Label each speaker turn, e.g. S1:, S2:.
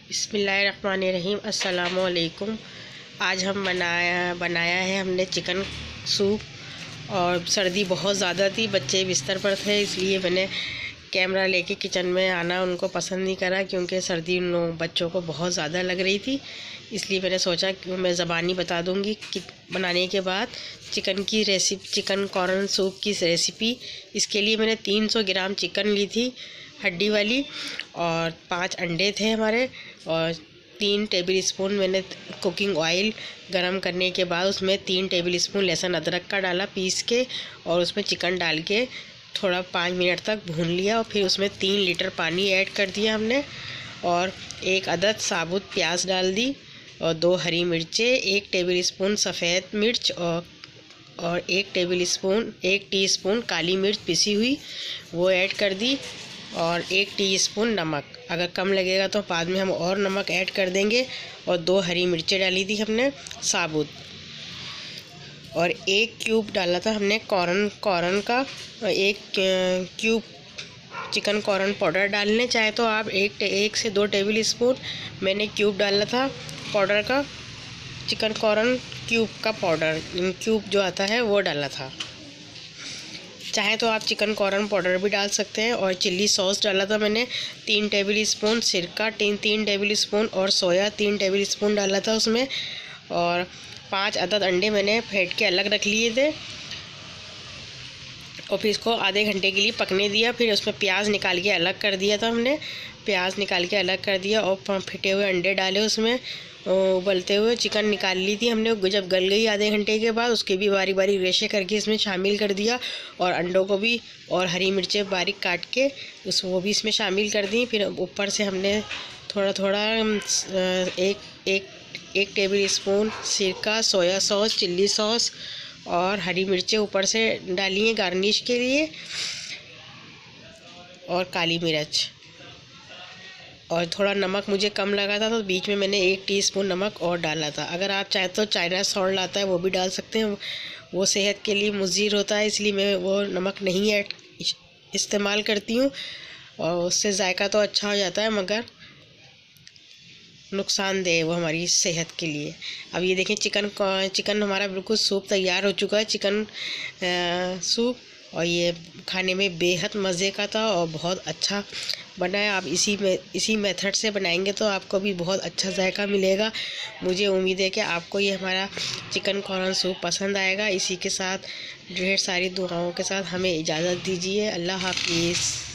S1: बिस्मिल्लाहिर्रहमानिर्रहीम अस्सलामुअलैकुम। आज हम बनाया है हमने चिकन सूप। और सर्दी बहुत ज़्यादा थी, बच्चे बिस्तर पर थे, इसलिए मैंने कैमरा लेके किचन में आना उनको पसंद नहीं करा, क्योंकि सर्दी उन लोगों बच्चों को बहुत ज़्यादा लग रही थी। इसलिए मैंने सोचा कि मैं ज़बानी बता दूंगी कि बनाने के बाद चिकन कॉर्न सूप की रेसिपी। इसके लिए मैंने 300 ग्राम चिकन ली थी, हड्डी वाली, और 5 अंडे थे हमारे, और 3 टेबल स्पून मैंने कुकिंग ऑयल गरम करने के बाद उसमें 3 टेबल स्पून लहसुन अदरक का डाला पीस के, और उसमें चिकन डाल के थोड़ा 5 मिनट तक भून लिया। और फिर उसमें 3 लीटर पानी ऐड कर दिया हमने, और 1 अदद साबुत प्याज डाल दी, और 2 हरी मिर्चें, 1 टेबल स्पून सफ़ेद मिर्च, और 1 टीस्पून काली मिर्च पिसी हुई वो ऐड कर दी, और 1 टीस्पून नमक। अगर कम लगेगा तो बाद में हम और नमक ऐड कर देंगे। और 2 हरी मिर्चें डाली थी हमने साबुत, और 1 क्यूब डाला था हमने कॉर्न का, 1 क्यूब चिकन कॉर्न पाउडर डालने चाहे तो आप 1 से 2 टेबल स्पून मैंने क्यूब डाला था पाउडर का, चिकन कॉर्न क्यूब का पाउडर, क्यूब जो आता है वो डाला था। चाहे तो आप चिकन कॉर्न पाउडर भी डाल सकते हैं। और चिल्ली सॉस डाला था मैंने 3 टेबल स्पून, सिरका 3 टेबल स्पून, और सोया 3 टेबल स्पून डाला था उसमें। और 5 अदद अंडे मैंने फेंट के अलग रख लिए थे, और फिर इसको आधे घंटे के लिए पकने दिया। फिर उसमें प्याज निकाल के अलग कर दिया था हमने, प्याज निकाल के अलग कर दिया, और फिटे हुए अंडे डाले उसमें। उबलते हुए चिकन निकाल ली थी हमने, जब गल गई आधे घंटे के बाद उसके भी बारीक बारीक रेशे करके इसमें शामिल कर दिया, और अंडों को भी, और हरी मिर्चें बारीक काट के वो भी इसमें शामिल कर दी। फिर ऊपर से हमने थोड़ा थोड़ा एक टेबल स्पून सिरका, सोया सॉस, चिल्ली सॉस और हरी मिर्चें ऊपर से डाली हैं गार्निश के लिए, और काली मिर्च। और थोड़ा नमक मुझे कम लगा था, तो बीच में मैंने 1 टीस्पून नमक और डाला था। अगर आप चाहे तो चाइना सॉल्ट आता है वो भी डाल सकते हैं, वो सेहत के लिए मुज़र होता है, इसलिए मैं वो नमक नहीं इस्तेमाल करती हूँ, और उससे जायका तो अच्छा हो जाता है, मगर नुकसानदेह वो हमारी सेहत के लिए। अब ये देखें, चिकन हमारा बिल्कुल सूप तैयार हो चुका है, चिकन सूप, और ये खाने में बेहद मज़े का था और बहुत अच्छा बना है। आप इसी मेथड से बनाएंगे तो आपको भी बहुत अच्छा जायका मिलेगा। मुझे उम्मीद है कि आपको ये हमारा चिकन कॉर्न सूप पसंद आएगा। इसी के साथ ढेर सारी दुआओं के साथ हमें इजाज़त दीजिए। अल्लाह हाफिज़।